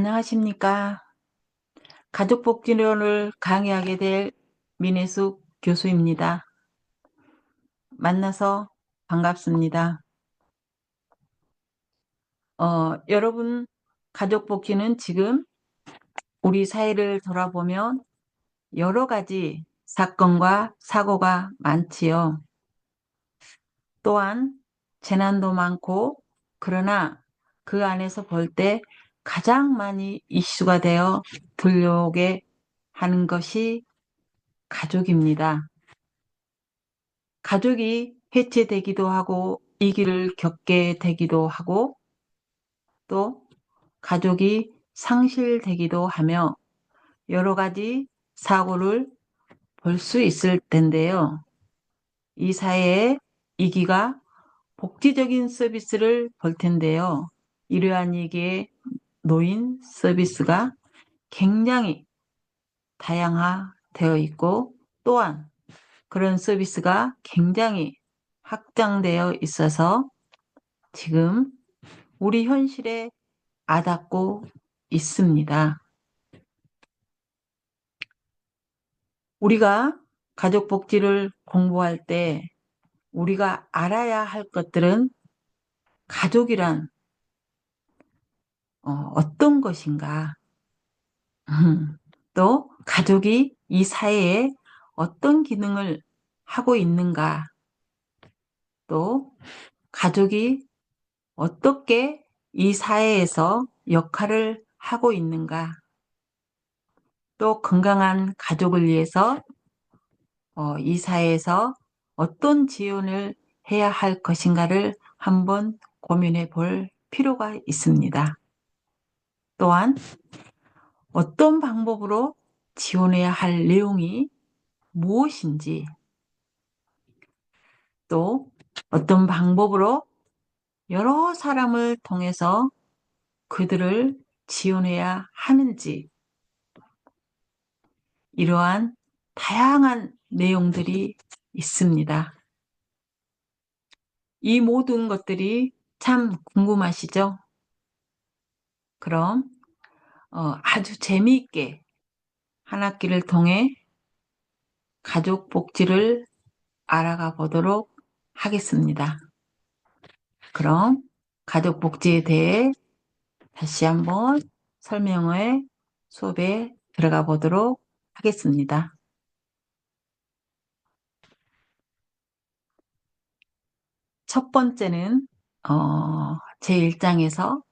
안녕하십니까. 가족복지론을 강의하게 될 민혜숙 교수입니다. 만나서 반갑습니다. 여러분, 가족복지는 지금 우리 사회를 돌아보면 여러 가지 사건과 사고가 많지요. 또한 재난도 많고, 그러나 그 안에서 볼 때 가장 많이 이슈가 되어 들려오게 하는 것이 가족입니다. 가족이 해체되기도 하고 위기를 겪게 되기도 하고 또 가족이 상실되기도 하며 여러 가지 사고를 볼 수 있을 텐데요. 이 사회의 위기가 복지적인 서비스를 볼 텐데요. 이러한 위기에 놓인 서비스가 굉장히 다양화되어 있고 또한 그런 서비스가 굉장히 확장되어 있어서 지금 우리 현실에 와닿고 있습니다. 우리가 가족복지를 공부할 때 우리가 알아야 할 것들은 가족이란 어떤 것인가, 또 가족이 이 사회에 어떤 기능을 하고 있는가, 또 가족이 어떻게 이 사회에서 역할을 하고 있는가, 또 건강한 가족을 위해서 이 사회에서 어떤 지원을 해야 할 것인가를 한번 고민해 볼 필요가 있습니다. 또한 어떤 방법으로 지원해야 할 내용이 무엇인지, 또 어떤 방법으로 여러 사람을 통해서 그들을 지원해야 하는지, 이러한 다양한 내용들이 있습니다. 이 모든 것들이 참 궁금하시죠? 그럼 아주 재미있게 한 학기를 통해 가족 복지를 알아가 보도록 하겠습니다. 그럼 가족 복지에 대해 다시 한번 설명의 수업에 들어가 보도록 하겠습니다. 첫 번째는 제1장에서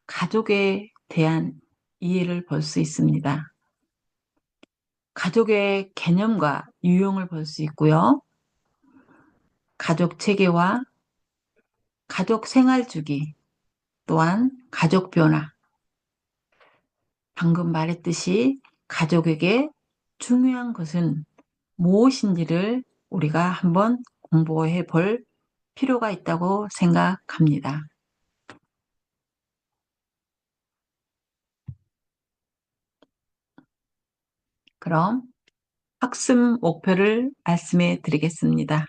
가족에 대한 이해를 볼 수 있습니다. 가족의 개념과 유형을 볼 수 있고요. 가족 체계와 가족 생활 주기, 또한 가족 변화. 방금 말했듯이 가족에게 중요한 것은 무엇인지를 우리가 한번 공부해 볼 필요가 있다고 생각합니다. 그럼 학습 목표를 말씀해 드리겠습니다.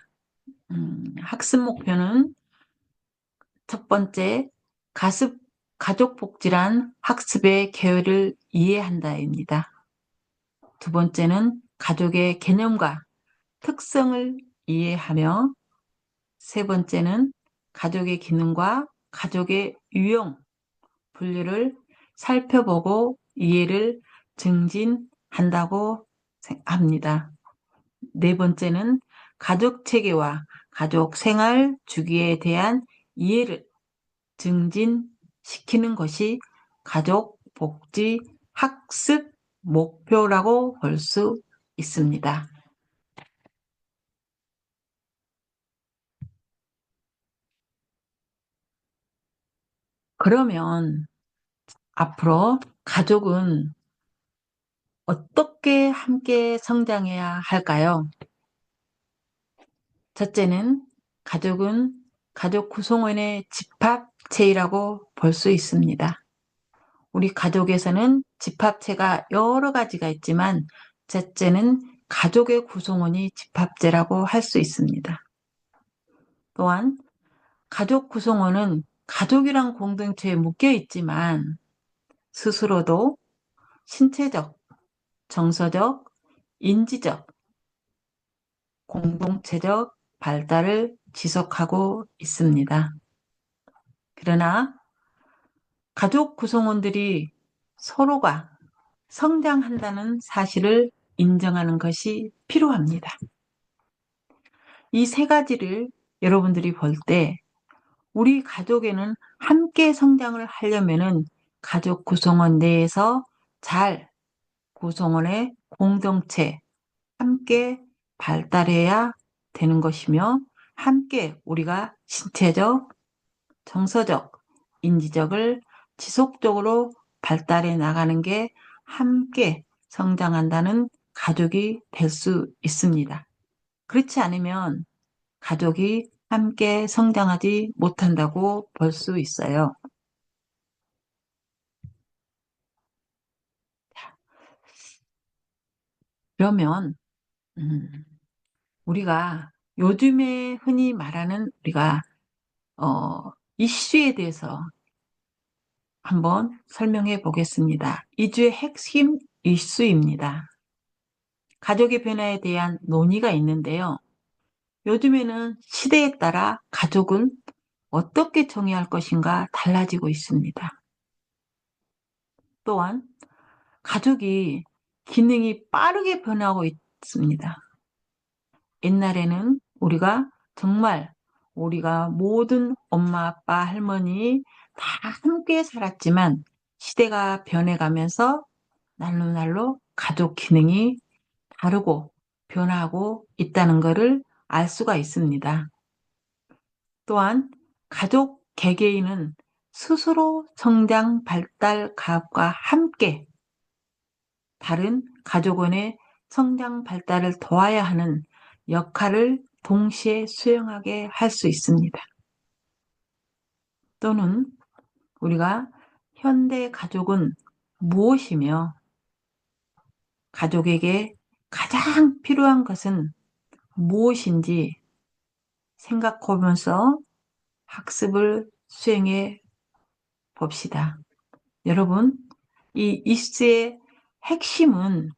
학습 목표는 첫 번째, 가족 복지란 학습의 계율을 이해한다입니다. 두 번째는 가족의 개념과 특성을 이해하며 세 번째는 가족의 기능과 가족의 유형, 분류를 살펴보고 이해를 증진한다고 합니다. 네 번째는 가족 체계와 가족 생활 주기에 대한 이해를 증진시키는 것이 가족 복지 학습 목표라고 볼 수 있습니다. 그러면 앞으로 가족은 어떻게 함께 성장해야 할까요? 첫째는 가족은 가족 구성원의 집합체이라고 볼 수 있습니다. 우리 가족에서는 집합체가 여러 가지가 있지만 첫째는 가족의 구성원이 집합체라고 할 수 있습니다. 또한 가족 구성원은 가족이란 공동체에 묶여 있지만 스스로도 신체적, 정서적, 인지적, 공동체적 발달을 지속하고 있습니다. 그러나 가족 구성원들이 서로가 성장한다는 사실을 인정하는 것이 필요합니다. 이 세 가지를 여러분들이 볼 때 우리 가족에는 함께 성장을 하려면은 가족 구성원 내에서 잘 구성원의 공동체 함께 발달해야 되는 것이며 함께 우리가 신체적, 정서적, 인지적을 지속적으로 발달해 나가는 게 함께 성장한다는 가족이 될 수 있습니다. 그렇지 않으면 가족이 함께 성장하지 못한다고 볼 수 있어요. 그러면 음, 우리가 요즘에 흔히 말하는 우리가 이슈에 대해서 한번 설명해 보겠습니다. 이 주의 핵심 이슈입니다. 가족의 변화에 대한 논의가 있는데요. 요즘에는 시대에 따라 가족은 어떻게 정의할 것인가 달라지고 있습니다. 또한 가족이 기능이 빠르게 변하고 있습니다. 옛날에는 정말 우리가 모든 엄마, 아빠, 할머니 다 함께 살았지만 시대가 변해가면서 날로 날로 가족 기능이 다르고 변화하고 있다는 것을 알 수가 있습니다. 또한 가족 개개인은 스스로 성장, 발달, 가업과 함께 다른 가족원의 성장, 발달을 도와야 하는 역할을 동시에 수행하게 할 수 있습니다. 또는 우리가 현대 가족은 무엇이며 가족에게 가장 필요한 것은 무엇인지 생각하면서 학습을 수행해 봅시다. 여러분, 이 이슈의 핵심은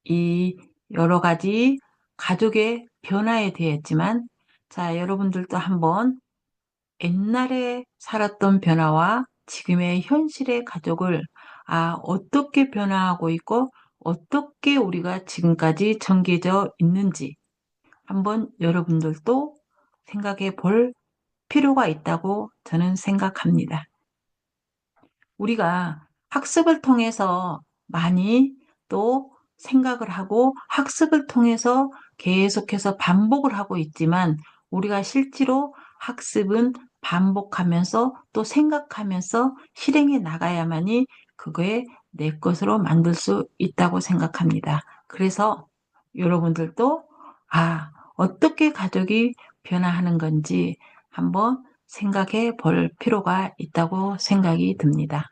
이 여러 가지 가족의 변화에 대했지만, 자, 여러분들도 한번 옛날에 살았던 변화와 지금의 현실의 가족을 어떻게 변화하고 있고 어떻게 우리가 지금까지 전개되어 있는지 한번 여러분들도 생각해 볼 필요가 있다고 저는 생각합니다. 우리가 학습을 통해서 많이 또 생각을 하고 학습을 통해서 계속해서 반복을 하고 있지만 우리가 실제로 학습은 반복하면서 또 생각하면서 실행해 나가야만이 그거에 내 것으로 만들 수 있다고 생각합니다. 그래서 여러분들도 어떻게 가족이 변화하는 건지 한번 생각해 볼 필요가 있다고 생각이 듭니다.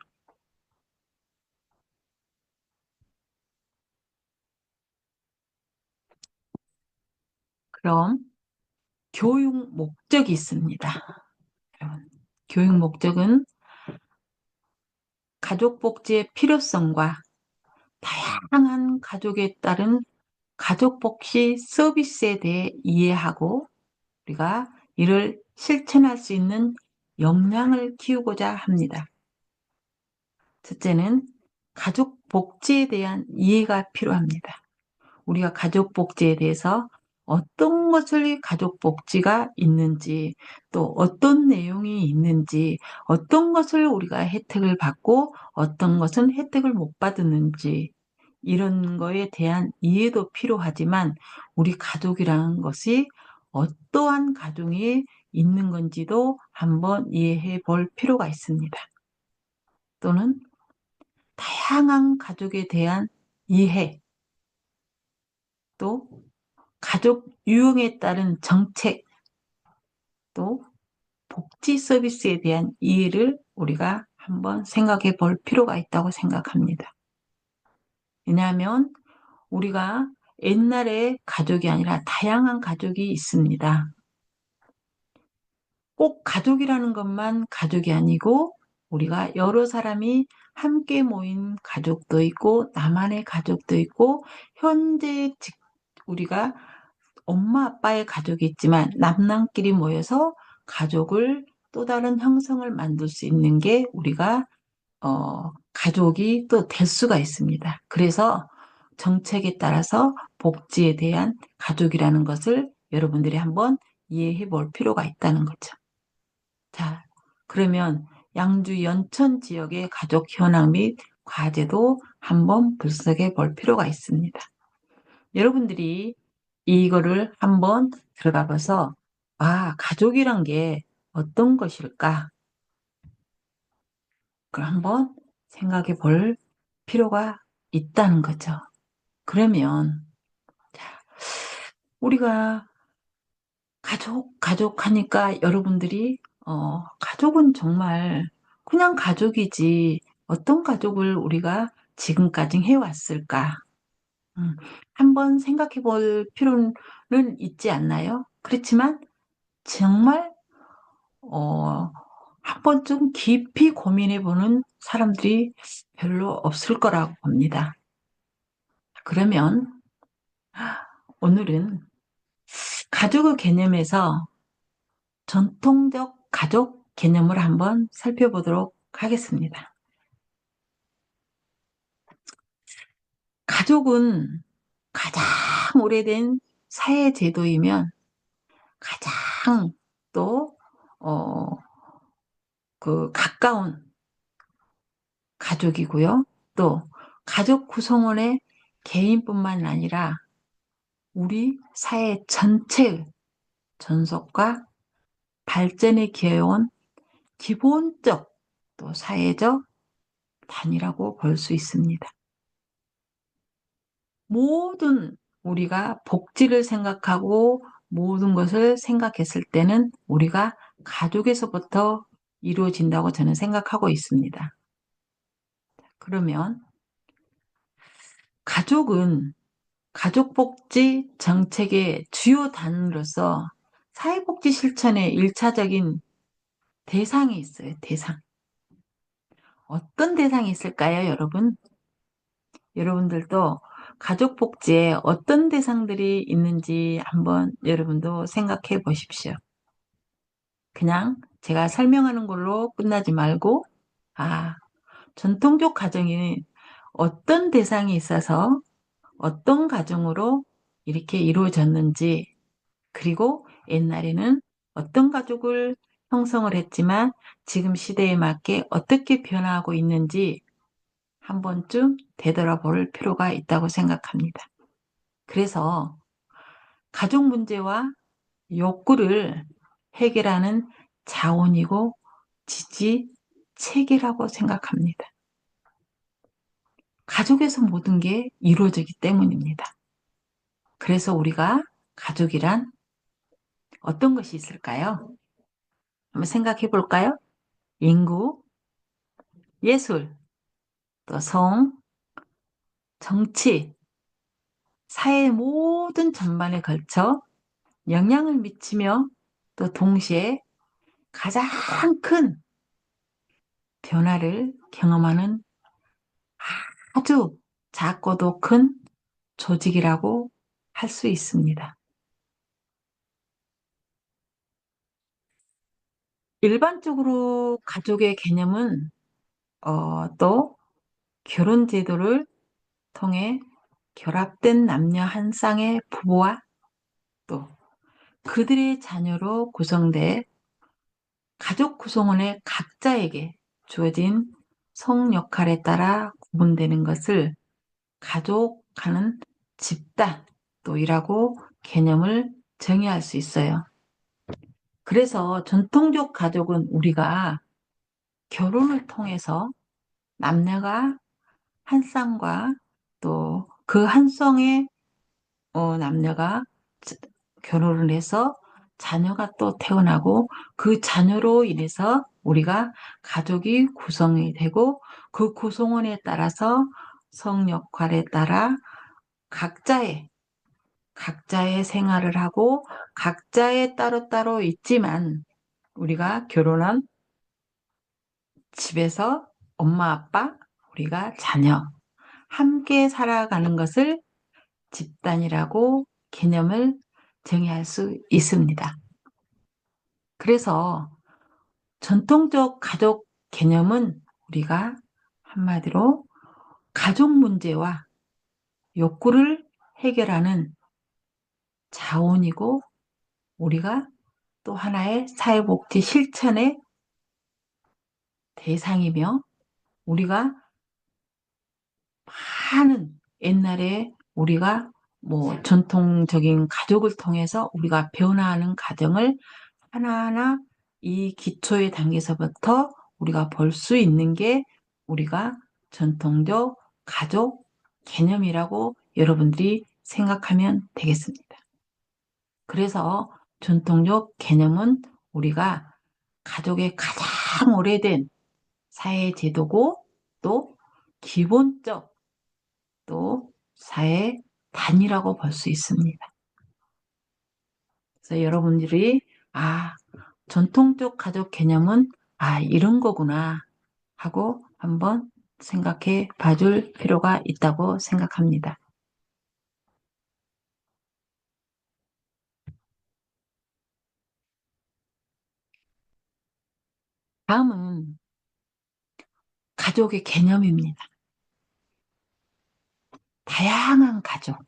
그럼 교육 목적이 있습니다. 여러분, 교육 목적은 가족 복지의 필요성과 다양한 가족에 따른 가족 복지 서비스에 대해 이해하고 우리가 이를 실천할 수 있는 역량을 키우고자 합니다. 첫째는 가족 복지에 대한 이해가 필요합니다. 우리가 가족 복지에 대해서 어떤 것을 가족 복지가 있는지, 또 어떤 내용이 있는지, 어떤 것을 우리가 혜택을 받고 어떤 것은 혜택을 못 받았는지, 이런 거에 대한 이해도 필요하지만 우리 가족이라는 것이 어떠한 가족이 있는 건지도 한번 이해해 볼 필요가 있습니다. 또는 다양한 가족에 대한 이해, 또 가족 유형에 따른 정책, 또 복지 서비스에 대한 이해를 우리가 한번 생각해 볼 필요가 있다고 생각합니다. 왜냐하면 우리가 옛날에 가족이 아니라 다양한 가족이 있습니다. 꼭 가족이라는 것만 가족이 아니고 우리가 여러 사람이 함께 모인 가족도 있고, 나만의 가족도 있고, 현재 우리가 엄마 아빠의 가족이 있지만 남남끼리 모여서 가족을 또 다른 형성을 만들 수 있는 게 우리가 가족이 또 될 수가 있습니다. 그래서 정책에 따라서 복지에 대한 가족이라는 것을 여러분들이 한번 이해해 볼 필요가 있다는 거죠. 자, 그러면 양주 연천 지역의 가족 현황 및 과제도 한번 분석해 볼 필요가 있습니다. 여러분들이 이거를 한번 들어가 봐서, 아, 가족이란 게 어떤 것일까? 그걸 한번 생각해 볼 필요가 있다는 거죠. 그러면, 우리가 가족 하니까 여러분들이, 가족은 정말 그냥 가족이지, 어떤 가족을 우리가 지금까지 해왔을까? 음, 한번 생각해 볼 필요는 있지 않나요? 그렇지만 정말 어, 한 번쯤 깊이 고민해 보는 사람들이 별로 없을 거라고 봅니다. 그러면 오늘은 가족의 개념에서 전통적 가족 개념을 한번 살펴보도록 하겠습니다. 가족은 가장 오래된 사회 제도이면 가장 또, 어, 가까운 가족이고요. 또 가족 구성원의 개인뿐만 아니라 우리 사회 전체의 전속과 발전에 기여해온 기본적 또 사회적 단위라고 볼 수 있습니다. 모든 우리가 복지를 생각하고 모든 것을 생각했을 때는 우리가 가족에서부터 이루어진다고 저는 생각하고 있습니다. 그러면 가족은 가족복지 정책의 주요 단으로서 사회복지 실천의 일차적인 대상이 있어요, 대상. 어떤 대상이 있을까요, 여러분? 여러분들도 가족복지에 어떤 대상들이 있는지 한번 여러분도 생각해 보십시오. 그냥 제가 설명하는 걸로 끝나지 말고, 아, 전통적 가정이 어떤 대상이 있어서 어떤 가정으로 이렇게 이루어졌는지, 그리고 옛날에는 어떤 가족을 형성을 했지만 지금 시대에 맞게 어떻게 변화하고 있는지 한 번쯤 되돌아볼 필요가 있다고 생각합니다. 그래서 가족 문제와 욕구를 해결하는 자원이고 지지 체계라고 생각합니다. 가족에서 모든 게 이루어지기 때문입니다. 그래서 우리가 가족이란 어떤 것이 있을까요? 한번 생각해 볼까요? 인구, 예술, 또 성, 정치, 사회 모든 전반에 걸쳐 영향을 미치며 또 동시에 가장 큰 변화를 경험하는 아주 작고도 큰 조직이라고 할 수 있습니다. 일반적으로 가족의 개념은 또 결혼 제도를 통해 결합된 남녀 한 쌍의 부부와 또 그들의 자녀로 구성돼 가족 구성원의 각자에게 주어진 성 역할에 따라 구분되는 것을 가족하는 집단 또이라고 개념을 정의할 수 있어요. 그래서 전통적 가족은 우리가 결혼을 통해서 남녀가 한 쌍과 또 그 한 쌍의 남녀가 결혼을 해서 자녀가 또 태어나고 그 자녀로 인해서 우리가 가족이 구성이 되고 그 구성원에 따라서 성 역할에 따라 각자의 생활을 하고 각자의 따로따로 있지만 우리가 결혼한 집에서 엄마, 아빠, 우리가 자녀, 함께 살아가는 것을 집단이라고 개념을 정의할 수 있습니다. 그래서 전통적 가족 개념은 우리가 한마디로 가족 문제와 욕구를 해결하는 자원이고 우리가 또 하나의 사회복지 실천의 대상이며 우리가 많은 옛날에 우리가 뭐 전통적인 가족을 통해서 우리가 변화하는 과정을 하나하나 이 기초의 단계에서부터 우리가 볼 수 있는 게 우리가 전통적 가족 개념이라고 여러분들이 생각하면 되겠습니다. 그래서 전통적 개념은 우리가 가족의 가장 오래된 사회 제도고 또 기본적 또 사회 단위라고 볼 수 있습니다. 그래서 여러분들이 전통적 가족 개념은 이런 거구나 하고 한번 생각해 봐줄 필요가 있다고 생각합니다. 다음은 가족의 개념입니다. 다양한 가족.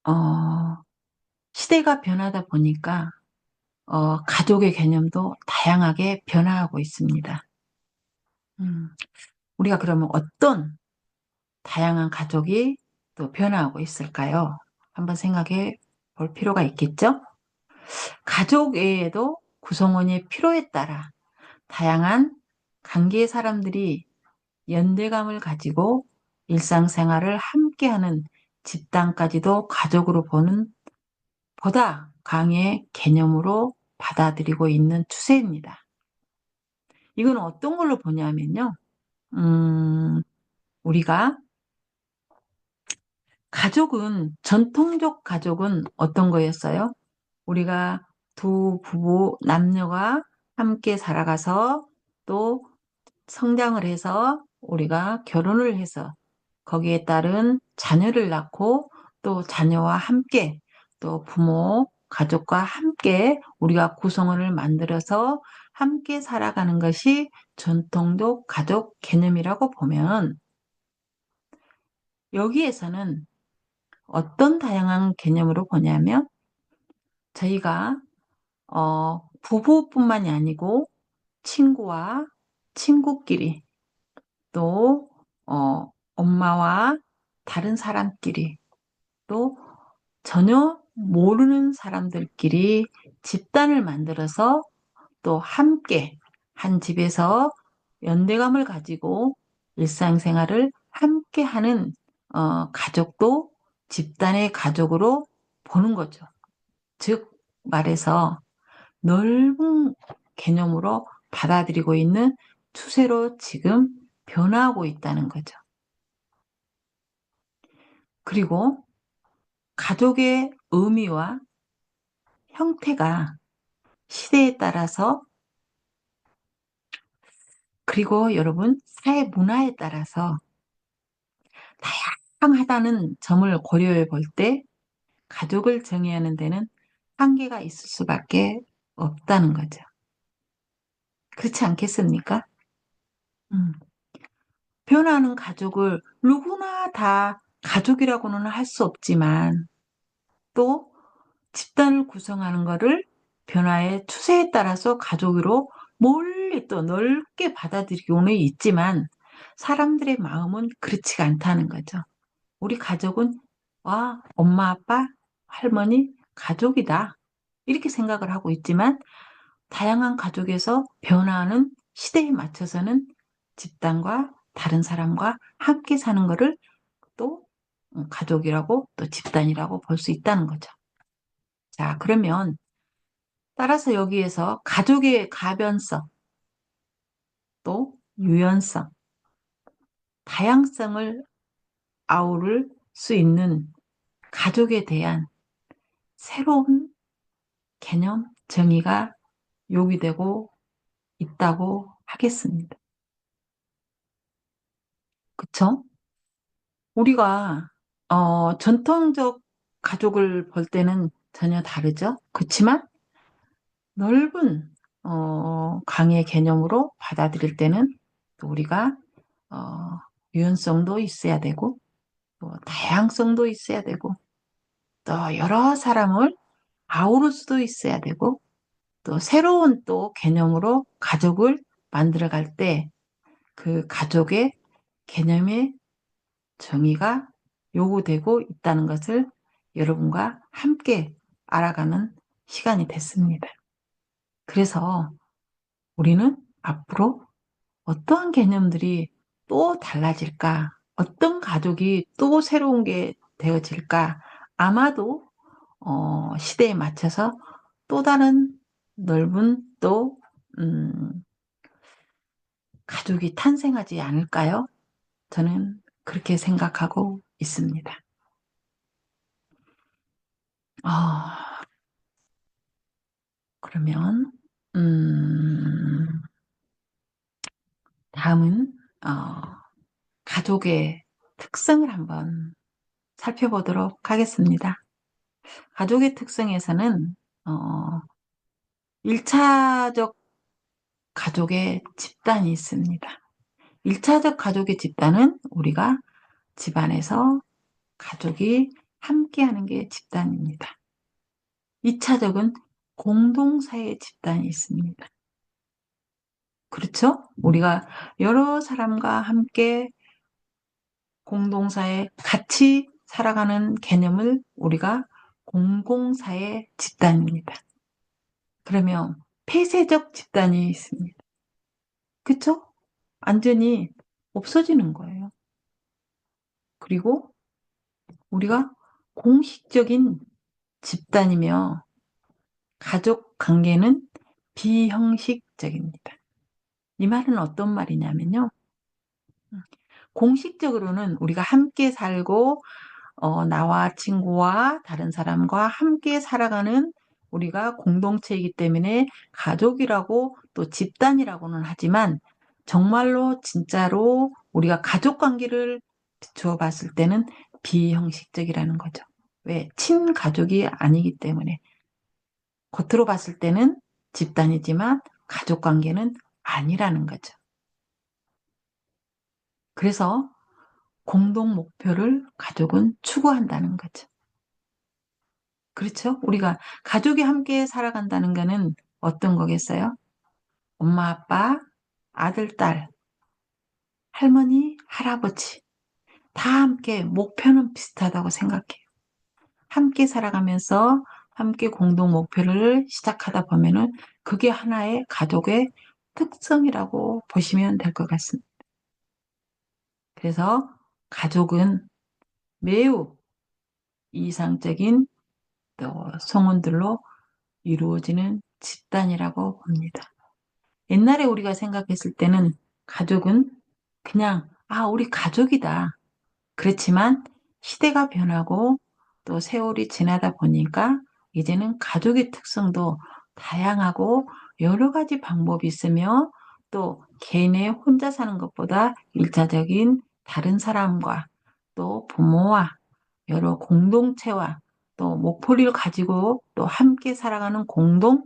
어, 시대가 변하다 보니까 가족의 개념도 다양하게 변화하고 있습니다. 음, 우리가 그러면 어떤 다양한 가족이 또 변화하고 있을까요? 한번 생각해 볼 필요가 있겠죠? 가족 외에도 구성원의 필요에 따라 다양한 관계의 사람들이 연대감을 가지고 일상생활을 함께하는 집단까지도 가족으로 보는 보다 강의 개념으로 받아들이고 있는 추세입니다. 이건 어떤 걸로 보냐면요. 우리가 전통적 가족은 어떤 거였어요? 우리가 두 부부, 남녀가 함께 살아가서 또 성장을 해서 우리가 결혼을 해서 거기에 따른 자녀를 낳고 또 자녀와 함께 또 부모, 가족과 함께 우리가 구성원을 만들어서 함께 살아가는 것이 전통적 가족 개념이라고 보면 여기에서는 어떤 다양한 개념으로 보냐면 저희가 부부뿐만이 아니고 친구와 친구끼리 또 엄마와 다른 사람끼리 또 전혀 모르는 사람들끼리 집단을 만들어서 또 함께 한 집에서 연대감을 가지고 일상생활을 함께 하는 가족도 집단의 가족으로 보는 거죠. 즉 말해서 넓은 개념으로 받아들이고 있는 추세로 지금 변화하고 있다는 거죠. 그리고 가족의 의미와 형태가 시대에 따라서 그리고 여러분 사회 문화에 따라서 다양하다는 점을 고려해 볼 때 가족을 정의하는 데는 한계가 있을 수밖에 없다는 거죠. 그렇지 않겠습니까? 음. 변화하는 가족을 누구나 다 가족이라고는 할 수 없지만 또 집단을 구성하는 것을 변화의 추세에 따라서 가족으로 멀리 또 넓게 받아들이고는 있지만 사람들의 마음은 그렇지가 않다는 거죠. 우리 가족은 엄마, 아빠, 할머니, 가족이다. 이렇게 생각을 하고 있지만 다양한 가족에서 변화하는 시대에 맞춰서는 집단과 다른 사람과 함께 사는 것을 또 가족이라고 또 집단이라고 볼 수 있다는 거죠. 자, 그러면 따라서 여기에서 가족의 가변성, 또 유연성, 다양성을 아우를 수 있는 가족에 대한 새로운 개념 정의가 요구되고 있다고 하겠습니다. 그쵸? 우리가 전통적 가족을 볼 때는 전혀 다르죠. 그렇지만 넓은 강의 개념으로 받아들일 때는 또 우리가 어, 유연성도 있어야 되고 또 다양성도 있어야 되고 또 여러 사람을 아우를 수도 있어야 되고 또 새로운 또 개념으로 가족을 만들어갈 때 그 가족의 개념의 정의가 요구되고 있다는 것을 여러분과 함께 알아가는 시간이 됐습니다. 그래서 우리는 앞으로 어떠한 개념들이 또 달라질까? 어떤 가족이 또 새로운 게 되어질까? 아마도 시대에 맞춰서 또 다른 넓은 또 가족이 탄생하지 않을까요? 저는 그렇게 생각하고 있습니다. 아, 그러면 음, 다음은 가족의 특성을 한번 살펴보도록 하겠습니다. 가족의 특성에서는 어, 1차적 가족의 집단이 있습니다. 1차적 가족의 집단은 우리가 집안에서 가족이 함께하는 게 집단입니다. 2차적은 공동사의 집단이 있습니다. 그렇죠? 우리가 여러 사람과 함께 공동사에 같이 살아가는 개념을 우리가 공공사의 집단입니다. 그러면 폐쇄적 집단이 있습니다. 그쵸? 완전히 없어지는 거예요. 그리고 우리가 공식적인 집단이며 가족 관계는 비형식적입니다. 이 말은 어떤 말이냐면요. 공식적으로는 우리가 함께 살고 나와 친구와 다른 사람과 함께 살아가는 우리가 공동체이기 때문에 가족이라고 또 집단이라고는 하지만 정말로 진짜로 우리가 가족 관계를 비추어 봤을 때는 비형식적이라는 거죠. 왜? 친가족이 아니기 때문에. 겉으로 봤을 때는 집단이지만 가족 관계는 아니라는 거죠. 그래서 공동 목표를 가족은 추구한다는 거죠. 그렇죠? 우리가 가족이 함께 살아간다는 거는 어떤 거겠어요? 엄마, 아빠, 아들, 딸, 할머니, 할아버지 다 함께 목표는 비슷하다고 생각해요. 함께 살아가면서 함께 공동 목표를 시작하다 보면은 그게 하나의 가족의 특성이라고 보시면 될 것 같습니다. 그래서 가족은 매우 이상적인 또 성원들로 이루어지는 집단이라고 봅니다. 옛날에 우리가 생각했을 때는 가족은 그냥, 아, 우리 가족이다. 그렇지만 시대가 변하고 또 세월이 지나다 보니까 이제는 가족의 특성도 다양하고 여러 가지 방법이 있으며 또 개인의 혼자 사는 것보다 일차적인 다른 사람과 또 부모와 여러 공동체와 또 목표를 가지고 또 함께 살아가는 공동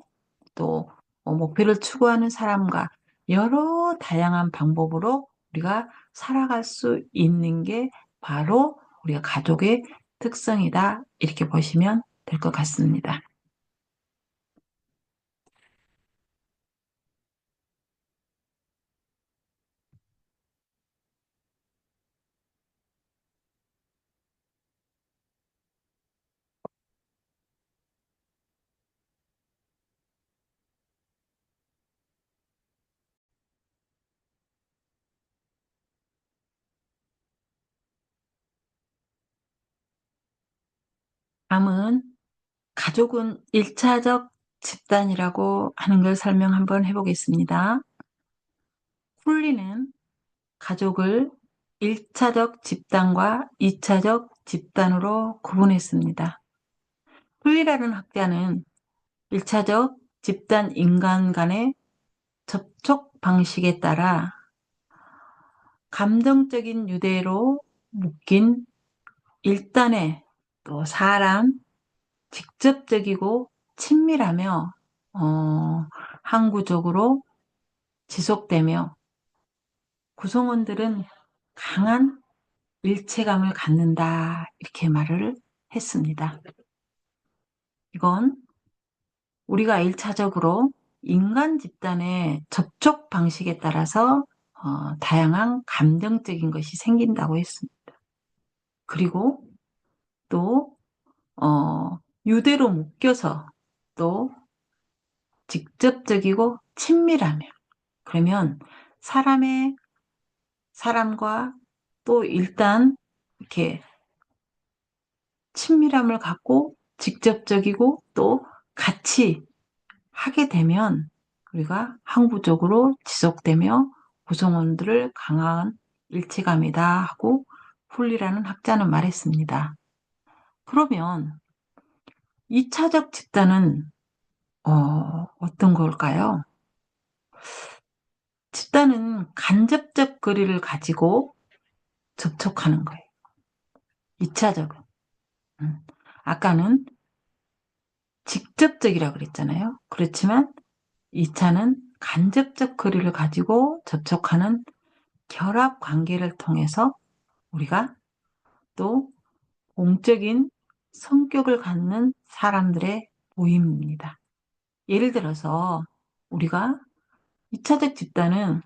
또 목표를 추구하는 사람과 여러 다양한 방법으로 우리가 살아갈 수 있는 게 바로 우리가 가족의 특성이다. 이렇게 보시면 될 것 같습니다. 다음은 가족은 일차적 집단이라고 하는 걸 설명 한번 해보겠습니다. 훌리는 가족을 1차적 집단과 2차적 집단으로 구분했습니다. 훌리라는 학자는 1차적 집단 인간 간의 접촉 방식에 따라 감정적인 유대로 묶인 일단의 또 사람, 직접적이고 친밀하며 항구적으로 지속되며 구성원들은 강한 일체감을 갖는다. 이렇게 말을 했습니다. 이건 우리가 1차적으로 인간 집단의 접촉 방식에 따라서 다양한 감정적인 것이 생긴다고 했습니다. 그리고 또 유대로 묶여서 또 직접적이고 친밀하며 그러면 사람과 또 일단 이렇게 친밀함을 갖고 직접적이고 또 같이 하게 되면 우리가 항구적으로 지속되며 구성원들을 강한 일체감이다 하고 훌리라는 학자는 말했습니다. 그러면 2차적 집단은 어떤 걸까요? 집단은 간접적 거리를 가지고 접촉하는 거예요. 2차적은. 아까는 직접적이라고 그랬잖아요. 그렇지만 2차는 간접적 거리를 가지고 접촉하는 결합 관계를 통해서 우리가 또 공적인 성격을 갖는 사람들의 모임입니다. 예를 들어서 우리가 2차적 집단은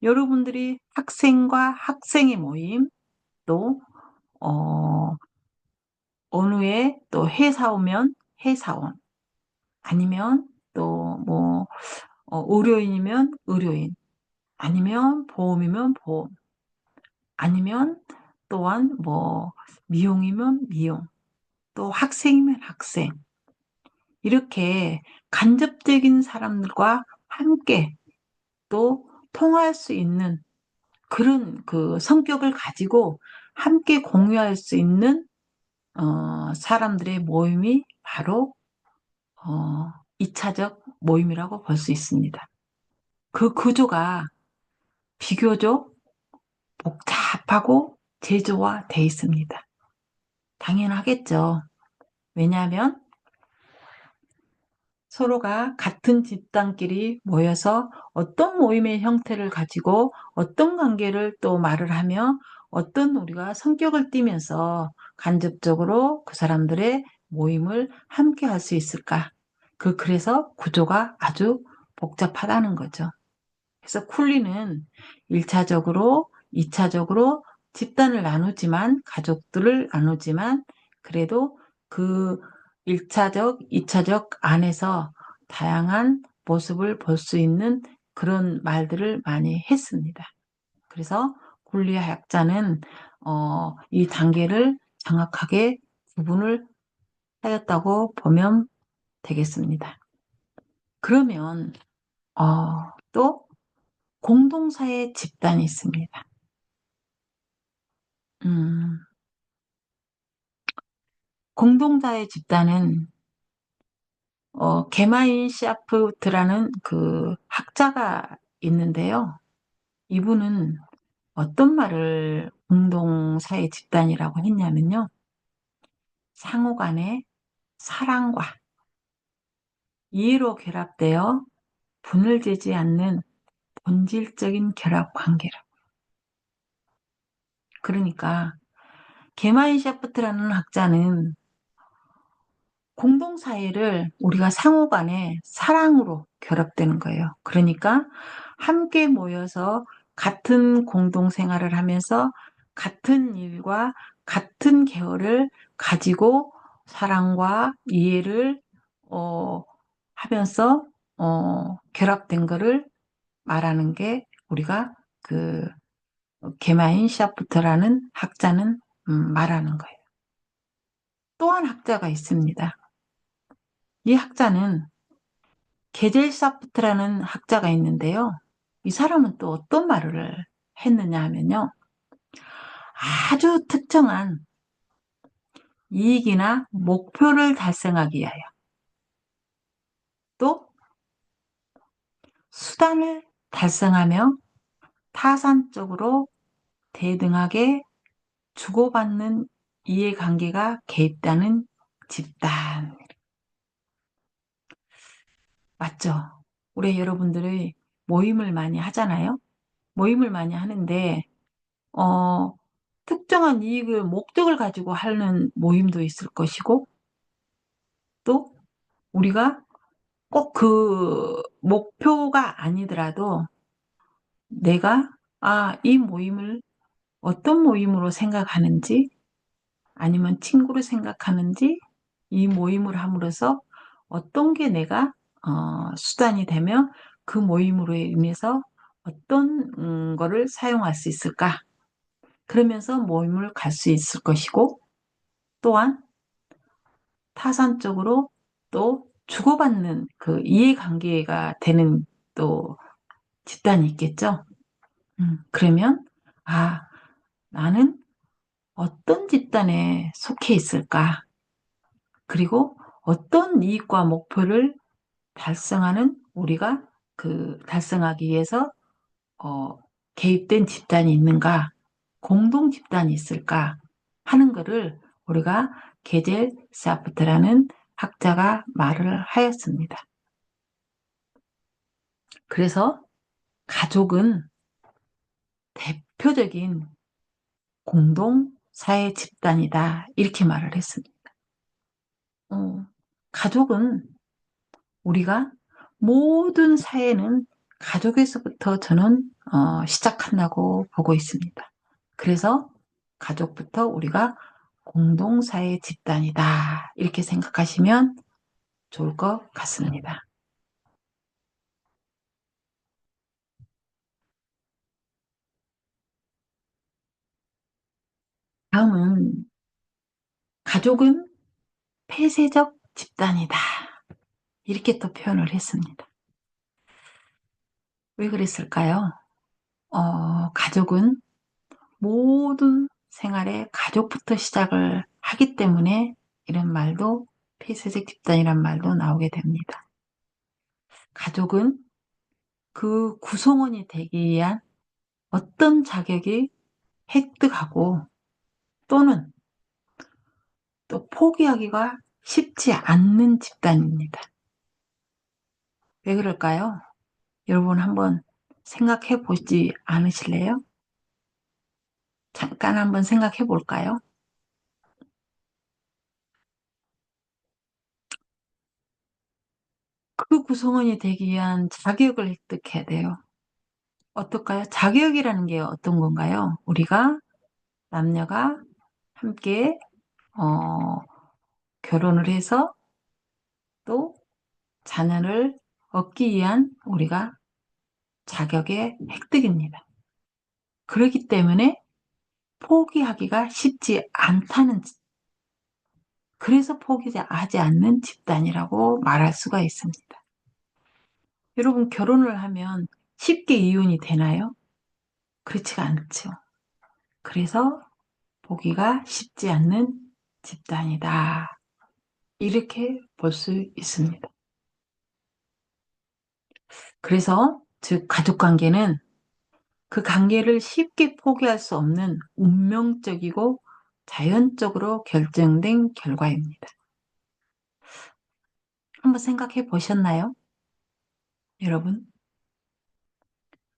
여러분들이 학생과 학생의 모임, 또 어느 해 또 회사 오면 회사원, 아니면 또 뭐 의료인이면 의료인, 아니면 보험이면 보험, 아니면 또한 뭐 미용이면 미용, 또 학생이면 학생. 이렇게 간접적인 사람들과 함께 또 통할 수 있는 그런 그 성격을 가지고 함께 공유할 수 있는 사람들의 모임이 바로 2차적 모임이라고 볼 수 있습니다. 그 구조가 비교적 복잡하고 제조화돼 있습니다. 당연하겠죠. 왜냐하면 서로가 같은 집단끼리 모여서 어떤 모임의 형태를 가지고 어떤 관계를 또 말을 하며 어떤 우리가 성격을 띠면서 간접적으로 그 사람들의 모임을 함께 할 수 있을까? 그래서 구조가 아주 복잡하다는 거죠. 그래서 쿨리는 1차적으로, 2차적으로 집단을 나누지만, 가족들을 나누지만, 그래도 그 1차적, 2차적 안에서 다양한 모습을 볼 수 있는 그런 말들을 많이 했습니다. 그래서 쿨리 학자는 이 단계를 정확하게 구분을 하였다고 보면 되겠습니다. 그러면 또 공동사의 집단이 있습니다. 음, 공동사의 집단은 게마인 샤프트라는 그 학자가 있는데요. 이분은 어떤 말을 공동사의 집단이라고 했냐면요. 상호 간의 사랑과 이해로 결합되어 분열되지 않는 본질적인 결합 관계라. 그러니까 게마인 샤프트라는 학자는 공동사회를 우리가 상호 간에 사랑으로 결합되는 거예요. 그러니까 함께 모여서 같은 공동생활을 하면서 같은 일과 같은 계열을 가지고 사랑과 이해를 하면서 결합된 거를 말하는 게 우리가 그 게마인 샤프트라는 학자는 말하는 거예요. 또 한 학자가 있습니다. 이 학자는 게젤사프트라는 학자가 있는데요. 이 사람은 또 어떤 말을 했느냐 하면요. 아주 특정한 이익이나 목표를 달성하기 위하여 또 수단을 달성하며 타산적으로 대등하게 주고받는 이해관계가 개입되는 집단. 맞죠? 우리 여러분들의 모임을 많이 하잖아요. 모임을 많이 하는데, 어, 특정한 이익을, 목적을 가지고 하는 모임도 있을 것이고, 또 우리가 꼭 그 목표가 아니더라도 내가, 이 모임을 어떤 모임으로 생각하는지, 아니면 친구로 생각하는지, 이 모임을 함으로써 어떤 게 내가 수단이 되면 그 모임으로 인해서 어떤 거를 사용할 수 있을까? 그러면서 모임을 갈 수 있을 것이고, 또한 타산적으로 또 주고받는 그 이해관계가 되는 또 집단이 있겠죠. 그러면 아, 나는 어떤 집단에 속해 있을까? 그리고 어떤 이익과 목표를 달성하는 우리가 그 달성하기 위해서 어, 개입된 집단이 있는가, 공동 집단이 있을까 하는 것을 우리가 게젤 사프트라는 학자가 말을 하였습니다. 그래서 가족은 대표적인 공동 사회 집단이다 이렇게 말을 했습니다. 어, 가족은 우리가 모든 사회는 가족에서부터 저는 시작한다고 보고 있습니다. 그래서 가족부터 우리가 공동사회 집단이다. 이렇게 생각하시면 좋을 것 같습니다. 다음은 가족은 폐쇄적 집단이다. 이렇게 또 표현을 했습니다. 왜 그랬을까요? 가족은 모든 생활에 가족부터 시작을 하기 때문에 이런 말도 폐쇄적 집단이란 말도 나오게 됩니다. 가족은 그 구성원이 되기 위한 어떤 자격이 획득하고 또는 또 포기하기가 쉽지 않는 집단입니다. 왜 그럴까요? 여러분 한번 생각해 보지 않으실래요? 잠깐 한번 생각해 볼까요? 그 구성원이 되기 위한 자격을 획득해야 돼요. 어떨까요? 자격이라는 게 어떤 건가요? 우리가 남녀가 함께 어, 결혼을 해서 또 자녀를 얻기 위한 우리가 자격의 획득입니다. 그렇기 때문에 포기하기가 쉽지 않다는, 그래서 포기하지 않는 집단이라고 말할 수가 있습니다. 여러분, 결혼을 하면 쉽게 이혼이 되나요? 그렇지가 않죠. 그래서 보기가 쉽지 않는 집단이다. 이렇게 볼 수 있습니다. 그래서 즉 가족 관계는 그 관계를 쉽게 포기할 수 없는 운명적이고 자연적으로 결정된 결과입니다. 한번 생각해 보셨나요? 여러분,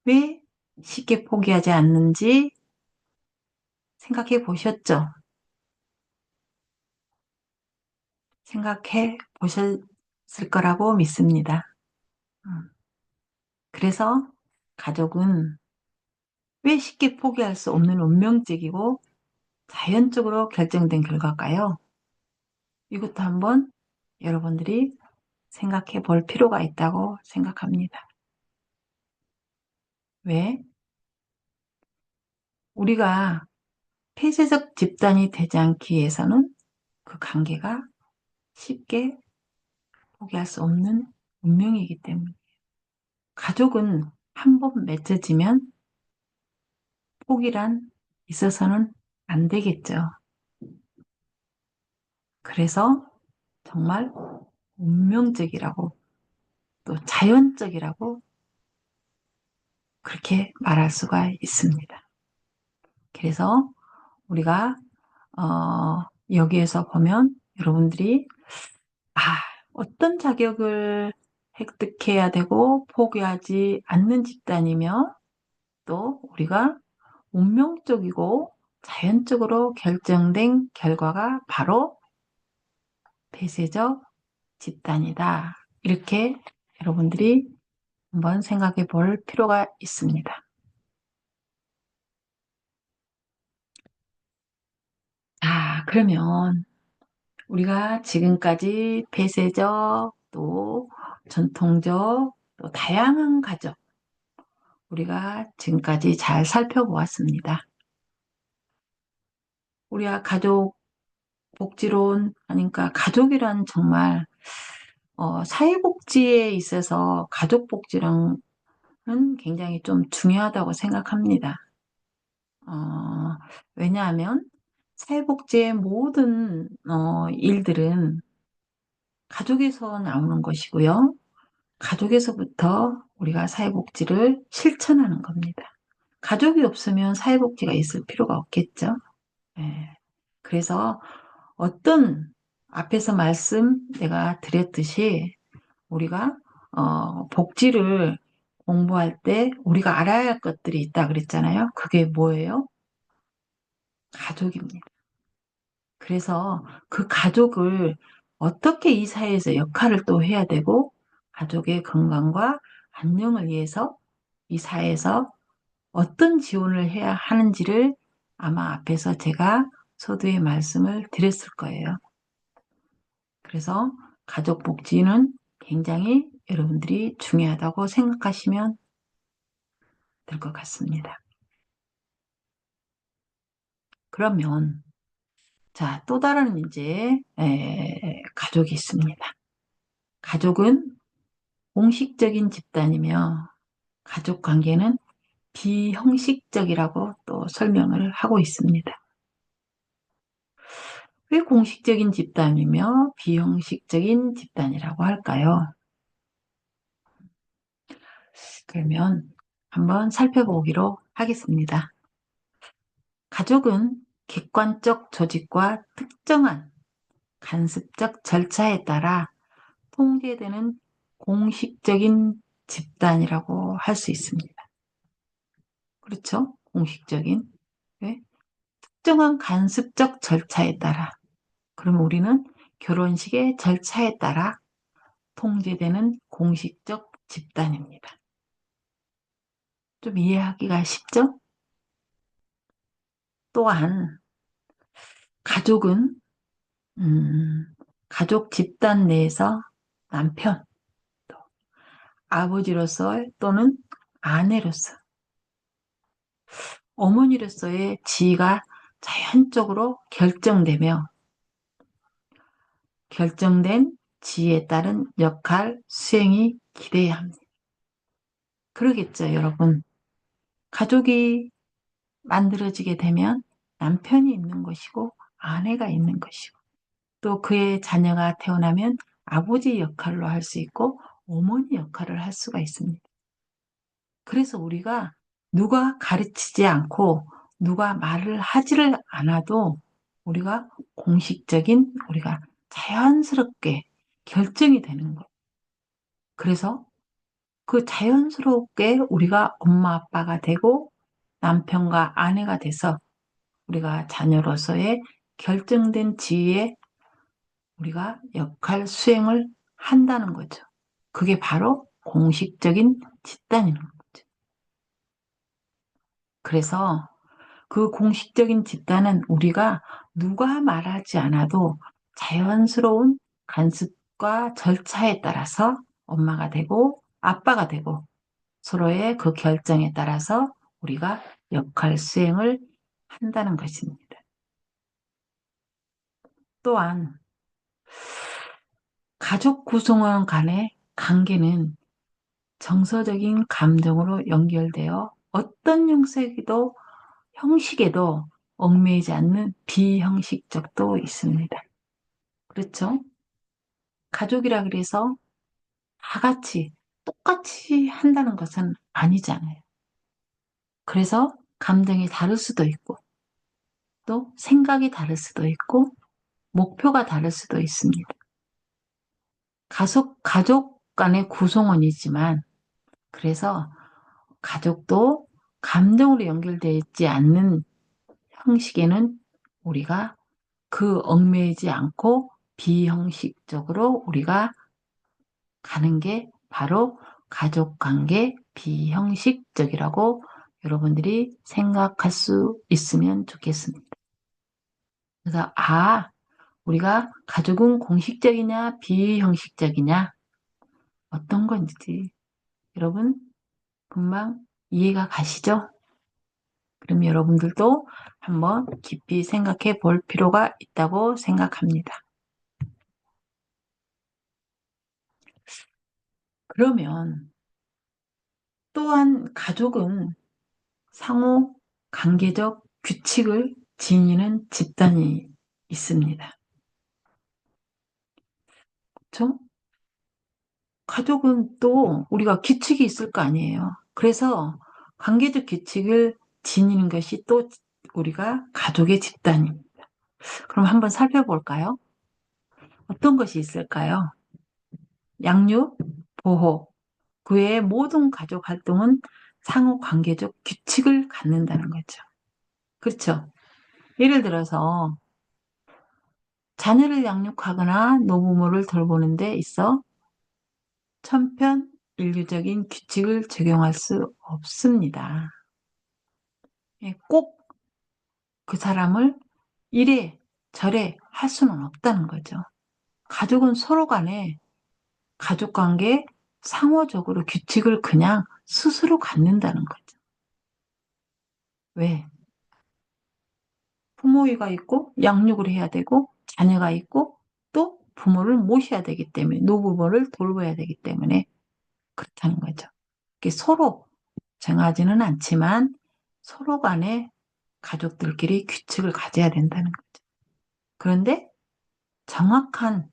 왜 쉽게 포기하지 않는지 생각해 보셨죠? 생각해 보셨을 거라고 믿습니다. 음, 그래서 가족은 왜 쉽게 포기할 수 없는 운명적이고 자연적으로 결정된 결과일까요? 이것도 한번 여러분들이 생각해 볼 필요가 있다고 생각합니다. 왜? 우리가 폐쇄적 집단이 되지 않기 위해서는 그 관계가 쉽게 포기할 수 없는 운명이기 때문에 가족은 한 번 맺어지면 포기란 있어서는 안 되겠죠. 그래서 정말 운명적이라고 또 자연적이라고 그렇게 말할 수가 있습니다. 그래서 우리가 여기에서 보면 여러분들이 아, 어떤 자격을 획득해야 되고 포기하지 않는 집단이며 또 우리가 운명적이고 자연적으로 결정된 결과가 바로 폐쇄적 집단이다. 이렇게 여러분들이 한번 생각해 볼 필요가 있습니다. 그러면 우리가 지금까지 폐쇄적 또 전통적 또 다양한 가족 우리가 지금까지 잘 살펴보았습니다. 우리가 가족 복지론 하니까 가족이란 정말 사회복지에 있어서 가족 복지랑은 굉장히 좀 중요하다고 생각합니다. 어, 왜냐하면 사회복지의 모든 일들은 가족에서 나오는 것이고요. 가족에서부터 우리가 사회복지를 실천하는 겁니다. 가족이 없으면 사회복지가 있을 필요가 없겠죠. 예. 그래서 어떤 앞에서 말씀 내가 드렸듯이 우리가 복지를 공부할 때 우리가 알아야 할 것들이 있다 그랬잖아요. 그게 뭐예요? 가족입니다. 그래서 그 가족을 어떻게 이 사회에서 역할을 또 해야 되고 가족의 건강과 안녕을 위해서 이 사회에서 어떤 지원을 해야 하는지를 아마 앞에서 제가 서두에 말씀을 드렸을 거예요. 그래서 가족 복지는 굉장히 여러분들이 중요하다고 생각하시면 될 것 같습니다. 그러면 자, 또 다른 이제 가족이 있습니다. 가족은 공식적인 집단이며 가족 관계는 비형식적이라고 또 설명을 하고 있습니다. 왜 공식적인 집단이며 비형식적인 집단이라고 할까요? 그러면 한번 살펴보기로 하겠습니다. 가족은 객관적 조직과 특정한 간습적 절차에 따라 통제되는 공식적인 집단이라고 할 수 있습니다. 그렇죠? 공식적인. 네? 특정한 간습적 절차에 따라. 그럼 우리는 결혼식의 절차에 따라 통제되는 공식적 집단입니다. 좀 이해하기가 쉽죠? 또한 가족은 가족 집단 내에서 남편, 또 아버지로서 또는 아내로서, 어머니로서의 지위가 자연적으로 결정되며 결정된 지위에 따른 역할 수행이 기대해야 합니다. 그러겠죠, 여러분. 가족이 만들어지게 되면 남편이 있는 것이고 아내가 있는 것이고 또 그의 자녀가 태어나면 아버지 역할로 할 수 있고 어머니 역할을 할 수가 있습니다. 그래서 우리가 누가 가르치지 않고 누가 말을 하지를 않아도 우리가 공식적인 우리가 자연스럽게 결정이 되는 거예요. 그래서 그 자연스럽게 우리가 엄마 아빠가 되고 남편과 아내가 돼서 우리가 자녀로서의 결정된 지위에 우리가 역할 수행을 한다는 거죠. 그게 바로 공식적인 집단이라는 거죠. 그래서 그 공식적인 집단은 우리가 누가 말하지 않아도 자연스러운 간습과 절차에 따라서 엄마가 되고 아빠가 되고 서로의 그 결정에 따라서 우리가 역할 수행을 한다는 것입니다. 또한 가족 구성원 간의 관계는 정서적인 감정으로 연결되어 어떤 형식에도 얽매이지 않는 비형식적도 있습니다. 그렇죠? 가족이라 그래서 다 같이 똑같이 한다는 것은 아니잖아요. 그래서 감정이 다를 수도 있고, 또 생각이 다를 수도 있고, 목표가 다를 수도 있습니다. 가족 간의 구성원이지만, 그래서 가족도 감정으로 연결되어 있지 않는 형식에는 우리가 그 얽매이지 않고 비형식적으로 우리가 가는 게 바로 가족 관계 비형식적이라고 여러분들이 생각할 수 있으면 좋겠습니다. 그래서, 우리가 가족은 공식적이냐, 비형식적이냐, 어떤 건지 여러분 금방 이해가 가시죠? 그럼 여러분들도 한번 깊이 생각해 볼 필요가 있다고 생각합니다. 그러면 또한 가족은 상호 관계적 규칙을 지니는 집단이 있습니다. 그렇죠? 가족은 또 우리가 규칙이 있을 거 아니에요. 그래서 관계적 규칙을 지니는 것이 또 우리가 가족의 집단입니다. 그럼 한번 살펴볼까요? 어떤 것이 있을까요? 양육, 보호, 그 외의 모든 가족 활동은 상호 관계적 규칙을 갖는다는 거죠. 그렇죠? 예를 들어서 자녀를 양육하거나 노부모를 돌보는 데 있어 천편일률적인 규칙을 적용할 수 없습니다. 꼭 그 사람을 이래 저래 할 수는 없다는 거죠. 가족은 서로 간에 가족 관계에 상호적으로 규칙을 그냥 스스로 갖는다는 거죠. 왜? 부모가 있고 양육을 해야 되고 자녀가 있고 또 부모를 모셔야 되기 때문에 노부모를 돌봐야 되기 때문에 그렇다는 거죠. 서로 정하지는 않지만 서로 간에 가족들끼리 규칙을 가져야 된다는 거죠. 그런데 정확한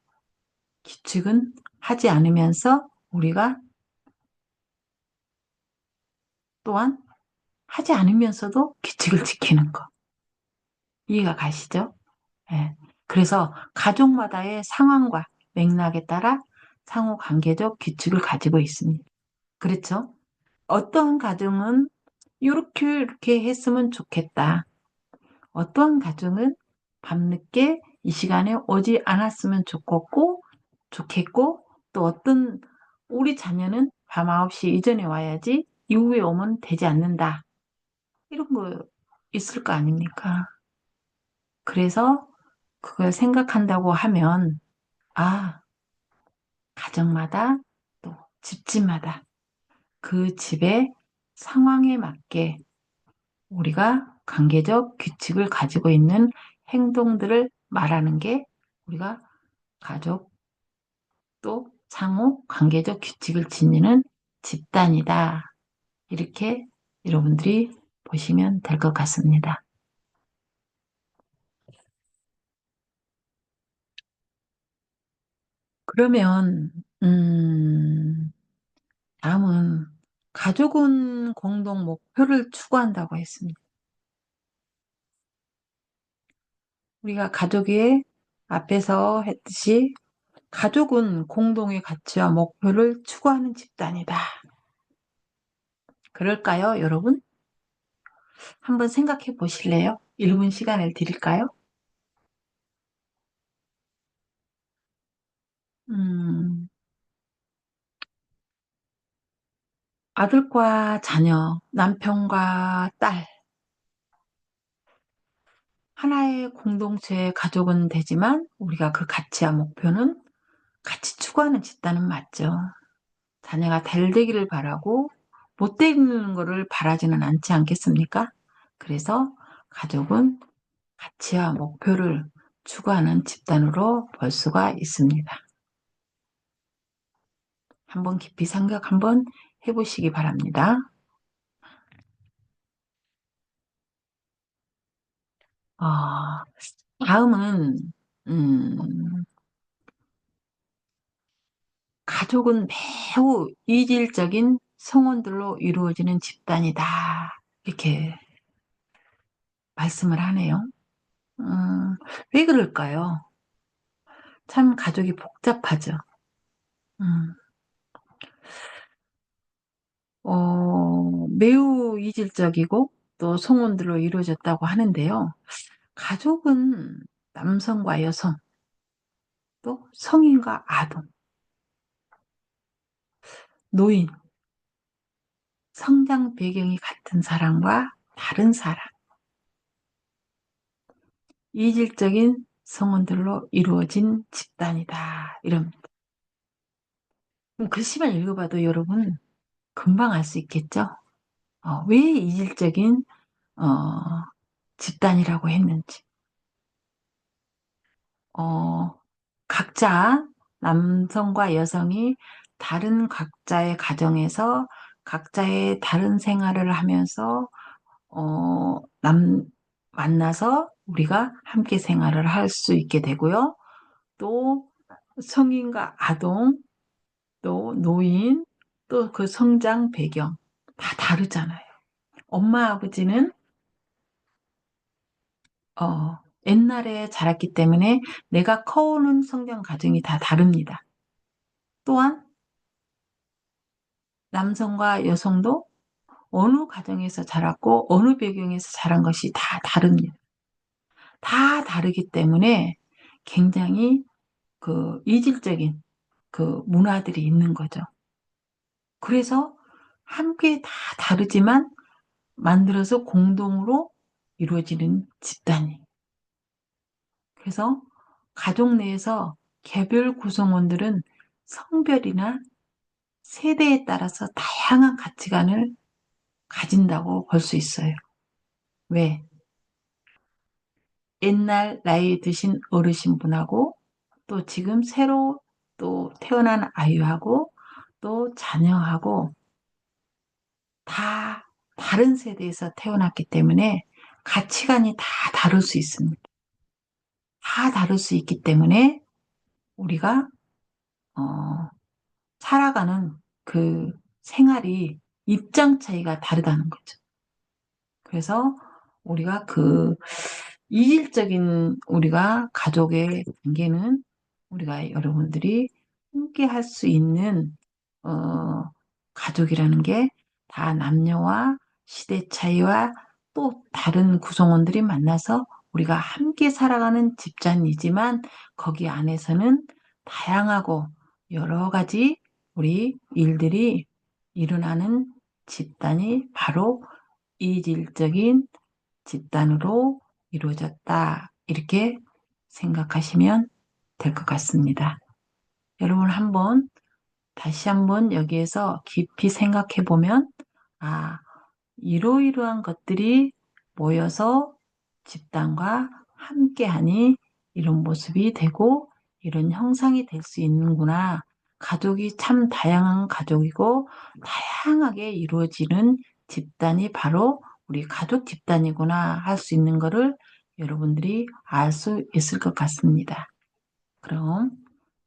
규칙은 하지 않으면서 우리가 또한 하지 않으면서도 규칙을 지키는 거. 이해가 가시죠? 예. 그래서 가족마다의 상황과 맥락에 따라 상호 관계적 규칙을 가지고 있습니다. 그렇죠? 어떤 가정은 이렇게 했으면 좋겠다. 어떤 가정은 밤늦게 이 시간에 오지 않았으면 좋겠고, 또 어떤 우리 자녀는 밤 9시 이전에 와야지 이후에 오면 되지 않는다. 이런 거 있을 거 아닙니까? 그래서 그걸 생각한다고 하면, 아, 가정마다 또 집집마다 그 집의 상황에 맞게 우리가 관계적 규칙을 가지고 있는 행동들을 말하는 게 우리가 가족 또 상호 관계적 규칙을 지니는 집단이다. 이렇게 여러분들이 보시면 될 것 같습니다. 그러면 다음은 가족은 공동 목표를 추구한다고 했습니다. 우리가 가족의 앞에서 했듯이 가족은 공동의 가치와 목표를 추구하는 집단이다. 그럴까요, 여러분? 한번 생각해 보실래요? 1분 시간을 드릴까요? 음, 아들과 자녀, 남편과 딸, 하나의 공동체의 가족은 되지만 우리가 그 가치와 목표는 같이 추구하는 집단은 맞죠. 자녀가 잘 되기를 바라고 못 되는 거를 바라지는 않지 않겠습니까? 그래서 가족은 가치와 목표를 추구하는 집단으로 볼 수가 있습니다. 한번 깊이 생각 한번 해보시기 바랍니다. 어, 다음은 음, 가족은 매우 이질적인 성원들로 이루어지는 집단이다. 이렇게 말씀을 하네요. 음, 왜 그럴까요? 참 가족이 복잡하죠. 음, 매우 이질적이고 또 성원들로 이루어졌다고 하는데요. 가족은 남성과 여성, 또 성인과 아동, 노인, 성장 배경이 같은 사람과 다른 사람, 이질적인 성원들로 이루어진 집단이다. 이런 글씨만 읽어봐도 여러분 금방 알 수 있겠죠? 왜 이질적인 어, 집단이라고 했는지. 어, 각자 남성과 여성이 다른 각자의 가정에서 각자의 다른 생활을 하면서 만나서 우리가 함께 생활을 할 수 있게 되고요. 또 성인과 아동, 또 노인, 또 그 성장 배경 다 다르잖아요. 엄마 아버지는 옛날에 자랐기 때문에 내가 커오는 성장 과정이 다 다릅니다. 또한 남성과 여성도 어느 가정에서 자랐고 어느 배경에서 자란 것이 다 다릅니다. 다 다르기 때문에 굉장히 그 이질적인 그 문화들이 있는 거죠. 그래서 함께 다 다르지만 만들어서 공동으로 이루어지는 집단이. 그래서 가족 내에서 개별 구성원들은 성별이나 세대에 따라서 다양한 가치관을 가진다고 볼 수 있어요. 왜? 옛날 나이 드신 어르신분하고 또 지금 새로 또 태어난 아이하고 또 자녀하고 다 다른 세대에서 태어났기 때문에 가치관이 다 다를 수 있습니다. 다 다를 수 있기 때문에 우리가 어, 살아가는 그 생활이 입장 차이가 다르다는 거죠. 그래서 우리가 그 이질적인 우리가 가족의 관계는 우리가 여러분들이 함께 할 수 있는 가족이라는 게 다 남녀와 시대 차이와 또 다른 구성원들이 만나서 우리가 함께 살아가는 집단이지만 거기 안에서는 다양하고 여러 가지 우리 일들이 일어나는 집단이 바로 이질적인 집단으로 이루어졌다. 이렇게 생각하시면 될 것 같습니다. 여러분 다시 한번 여기에서 깊이 생각해 보면, 아, 이러이러한 것들이 모여서 집단과 함께하니 이런 모습이 되고 이런 형상이 될 수 있는구나. 가족이 참 다양한 가족이고 다양하게 이루어지는 집단이 바로 우리 가족 집단이구나 할 수 있는 것을 여러분들이 알 수 있을 것 같습니다. 그럼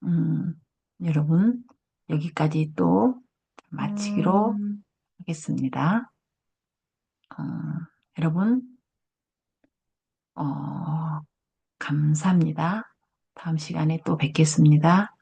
음, 여러분 여기까지 또 마치기로 하겠습니다. 어, 여러분 어, 감사합니다. 다음 시간에 또 뵙겠습니다.